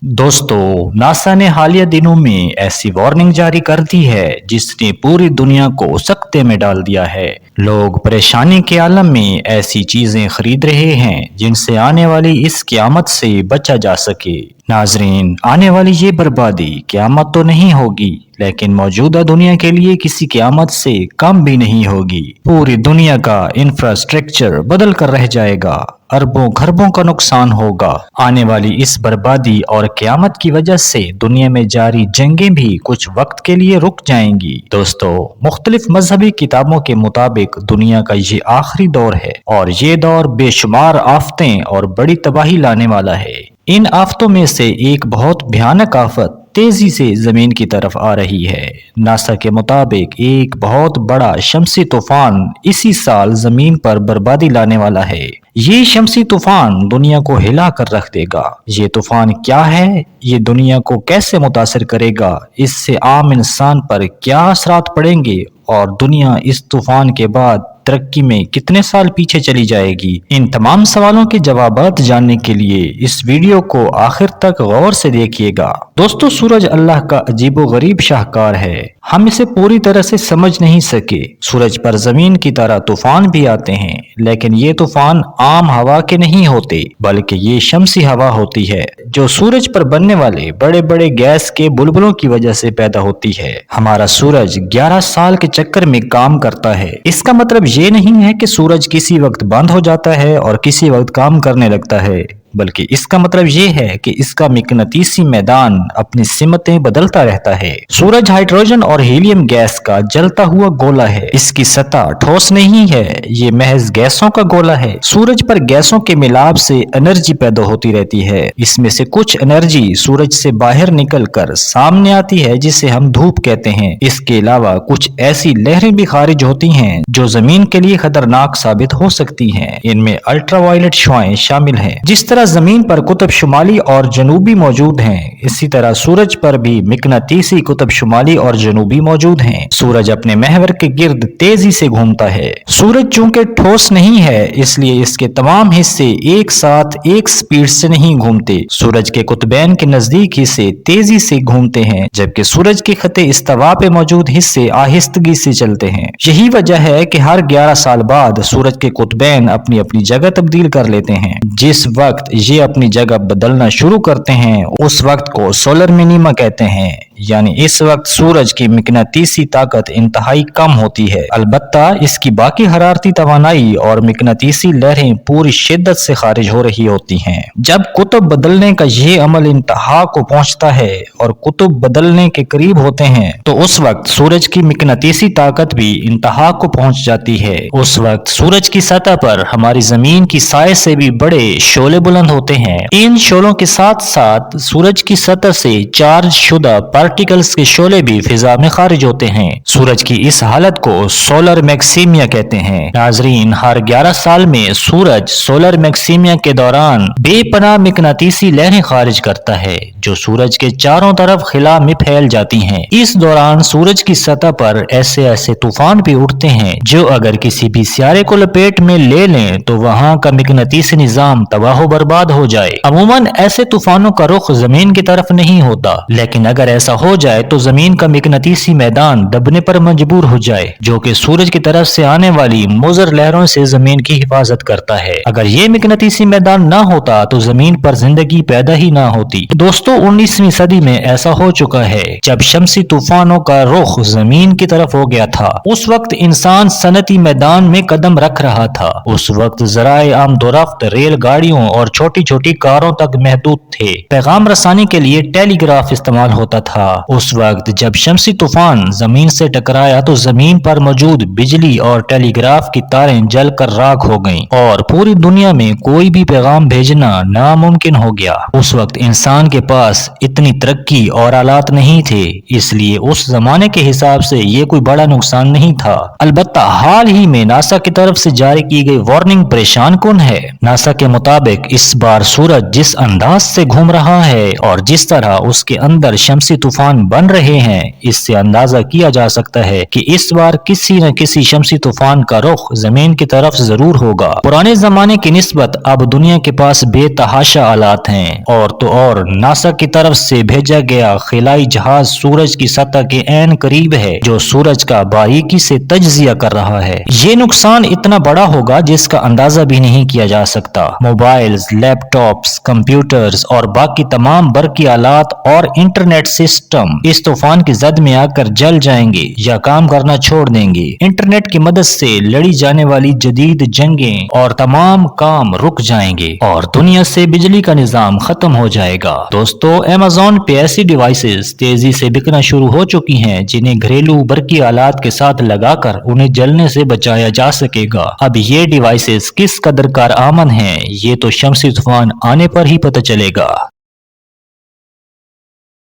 दोस्तों, नासा ने हालिया दिनों में ऐसी वार्निंग जारी कर दी है जिसने पूरी दुनिया को सकते में डाल दिया है। लोग परेशानी के आलम में ऐसी चीजें खरीद रहे हैं जिनसे आने वाली इस क़यामत से बचा जा सके। नाजरीन, आने वाली ये बर्बादी क़यामत तो नहीं होगी, लेकिन मौजूदा दुनिया के लिए किसी क़यामत से कम भी नहीं होगी। पूरी दुनिया का इंफ्रास्ट्रक्चर बदल कर रह जाएगा, अरबों खरबों का नुकसान होगा। आने वाली इस बर्बादी और क़यामत की वजह से दुनिया में जारी जंगें भी कुछ वक्त के लिए रुक जाएंगी। दोस्तों, मुख्तलिफ मजहबी किताबों के मुताबिक दुनिया का ये आखिरी दौर है और ये दौर बेशुमार आफतें और बड़ी तबाही लाने वाला है। इन आफतों में से एक बहुत भयानक आफत तेजी से जमीन की तरफ आ रही है। नासा के मुताबिक एक बहुत बड़ा शमसी तूफान इसी साल जमीन पर बर्बादी लाने वाला है। ये शमसी तूफान दुनिया को हिला कर रख देगा। ये तूफान क्या है, ये दुनिया को कैसे मुतासिर करेगा, इससे आम इंसान पर क्या असरात पड़ेंगे और दुनिया इस तूफान के बाद तरक्की में कितने साल पीछे चली जाएगी, इन तमाम सवालों के जवाबात जानने के लिए इस वीडियो को आखिर तक गौर से देखिएगा। दोस्तों, सूरज अल्लाह का अजीबो गरीब शाहकार है। हम इसे पूरी तरह से समझ नहीं सके। सूरज पर जमीन की तरह तूफान भी आते हैं, लेकिन ये तूफान आम हवा के नहीं होते, बल्कि ये शमसी हवा होती है जो सूरज पर बनने वाले बड़े बड़े गैस के बुलबुलों की वजह से पैदा होती है। हमारा सूरज 11 साल के चक्कर में काम करता है। इसका मतलब ये नहीं है कि सूरज किसी वक्त बंद हो जाता है और किसी वक्त काम करने लगता है, बल्कि इसका मतलब ये है कि इसका मिकनातीसी मैदान अपनी सिमतें बदलता रहता है। सूरज हाइड्रोजन और हीलियम गैस का जलता हुआ गोला है। इसकी सतह ठोस नहीं है, ये महज गैसों का गोला है। सूरज पर गैसों के मिलाप से एनर्जी पैदा होती रहती है। इसमें से कुछ एनर्जी सूरज से बाहर निकल कर सामने आती है, जिसे हम धूप कहते हैं। इसके अलावा कुछ ऐसी लहरें भी खारिज होती हैं जो जमीन के लिए खतरनाक साबित हो सकती हैं। इनमें अल्ट्रावायलेट शुआएं शामिल हैं। जिस तरह जमीन पर कुतुब शुमाली और जनूबी मौजूद हैं, इसी तरह सूरज पर भी मिकनातीसी कुतुब शुमाली और जनूबी मौजूद हैं। सूरज अपने महवर के गिर्द तेजी से घूमता है। सूरज चूंकि ठोस नहीं है, इसलिए इसके तमाम हिस्से एक साथ एक स्पीड से नहीं घूमते। सूरज के कुतबैन के नजदीक हिस्से तेजी से घूमते हैं, जबकि सूरज के खते इस्तवा पे मौजूद हिस्से आहिस्तगी से चलते हैं। यही वजह है कि हर 11 साल बाद सूरज के कुतबैन अपनी अपनी जगह तब्दील कर लेते हैं। जिस वक्त ये अपनी जगह बदलना शुरू करते हैं, उस वक्त को सोलर मिनीमा कहते हैं, यानी इस वक्त सूरज की मिकनातीसी ताकत इंतहाई कम होती है। अलबत्ता इसकी बाकी हरारती तवानाई और मिकनातीसी लहरें पूरी शिद्दत से खारिज हो रही होती हैं। जब कुतुब बदलने का ये अमल इंतहा को पहुंचता है और कुतुब बदलने के करीब होते हैं, तो उस वक्त सूरज की मिकनातीसी ताकत भी इंतहा को पहुंच जाती है। उस वक्त सूरज की सतह पर हमारी जमीन की साए से भी बड़े शोले बुलंद होते हैं। इन शोलों के साथ साथ सूरज की सतह से चार्ज शुदा पार्टिकल्स के शोले भी फिजा में खारिज होते हैं। सूरज की इस हालत को सोलर मैक्सिमिया कहते हैं। नाजरीन, हर 11 साल में सूरज सोलर मैक्सिमिया के दौरान बेपनाह मिकनातीसी लहरें खारिज करता है, जो सूरज के चारों तरफ खिला में फैल जाती हैं। इस दौरान सूरज की सतह पर ऐसे ऐसे तूफान भी उठते हैं जो अगर किसी भी सियारे को लपेट में ले लें तो वहां का मिकनातीसी निजाम तबाह बर्बाद हो जाए। अमूमन ऐसे तूफानों का रुख जमीन की तरफ नहीं होता, लेकिन अगर ऐसा हो जाए तो जमीन का मिकनातीसी मैदान दबने पर मजबूर हो जाए, जो कि सूरज की तरफ से आने वाली मुज़र लहरों से जमीन की हिफाजत करता है। अगर ये मिकनातीसी मैदान ना होता तो जमीन पर जिंदगी पैदा ही ना होती। दोस्तों, 19वीं सदी में ऐसा हो चुका है जब शमसी तूफानों का रुख जमीन की तरफ हो गया था। उस वक्त इंसान सनती मैदान में कदम रख रहा था। उस वक्त ज़राए आम दुरफ्त, रेलगाड़ियों और छोटी छोटी कारों तक महदूद थे। पैगाम रसानी के लिए टेलीग्राफ इस्तेमाल होता था। उस वक्त जब शमसी तूफान जमीन से टकराया तो जमीन पर मौजूद बिजली और टेलीग्राफ की तारें जलकर राख हो गईं और पूरी दुनिया में कोई भी पैगाम भेजना नामुमकिन हो गया। उस वक्त इंसान के पास इतनी तरक्की और आलात नहीं थे, इसलिए उस जमाने के हिसाब से ये कोई बड़ा नुकसान नहीं था। अलबत्ता हाल ही में नासा की तरफ से जारी की गई वार्निंग परेशान कुन है। नासा के मुताबिक इस बार सूरज जिस अंदाज से घूम रहा है और जिस तरह उसके अंदर शमसी طوفان बन रहे हैं, इससे अंदाजा किया जा सकता है कि इस बार किसी न किसी शमसी तूफान का रुख जमीन की तरफ जरूर होगा। पुराने जमाने की निस्बत अब दुनिया के पास बेतहाशा आलात हैं, और तो और नासा की तरफ से भेजा गया खिलाई जहाज सूरज की सतह के ऐन करीब है, जो सूरज का बारीकी से तज्जिया कर रहा है। ये नुकसान इतना बड़ा होगा जिसका अंदाजा भी नहीं किया जा सकता। मोबाइल्स, लैपटॉप्स, कंप्यूटर्स और बाकी तमाम बरकी आलात और इंटरनेट सिस्टम इस तूफान की जद में आकर जल जाएंगे या काम करना छोड़ देंगे। इंटरनेट की मदद से लड़ी जाने वाली जदीद जंगें और तमाम काम रुक जाएंगे और दुनिया से बिजली का निजाम खत्म हो जाएगा। दोस्तों, अमेज़न पे ऐसी डिवाइसेस तेजी से बिकना शुरू हो चुकी हैं जिन्हें घरेलू बरकी आलात के साथ लगाकर उन्हें जलने से बचाया जा सकेगा। अब ये डिवाइसेस किस कदर कारआमद हैं, ये तो शमसी तूफान आने पर ही पता चलेगा।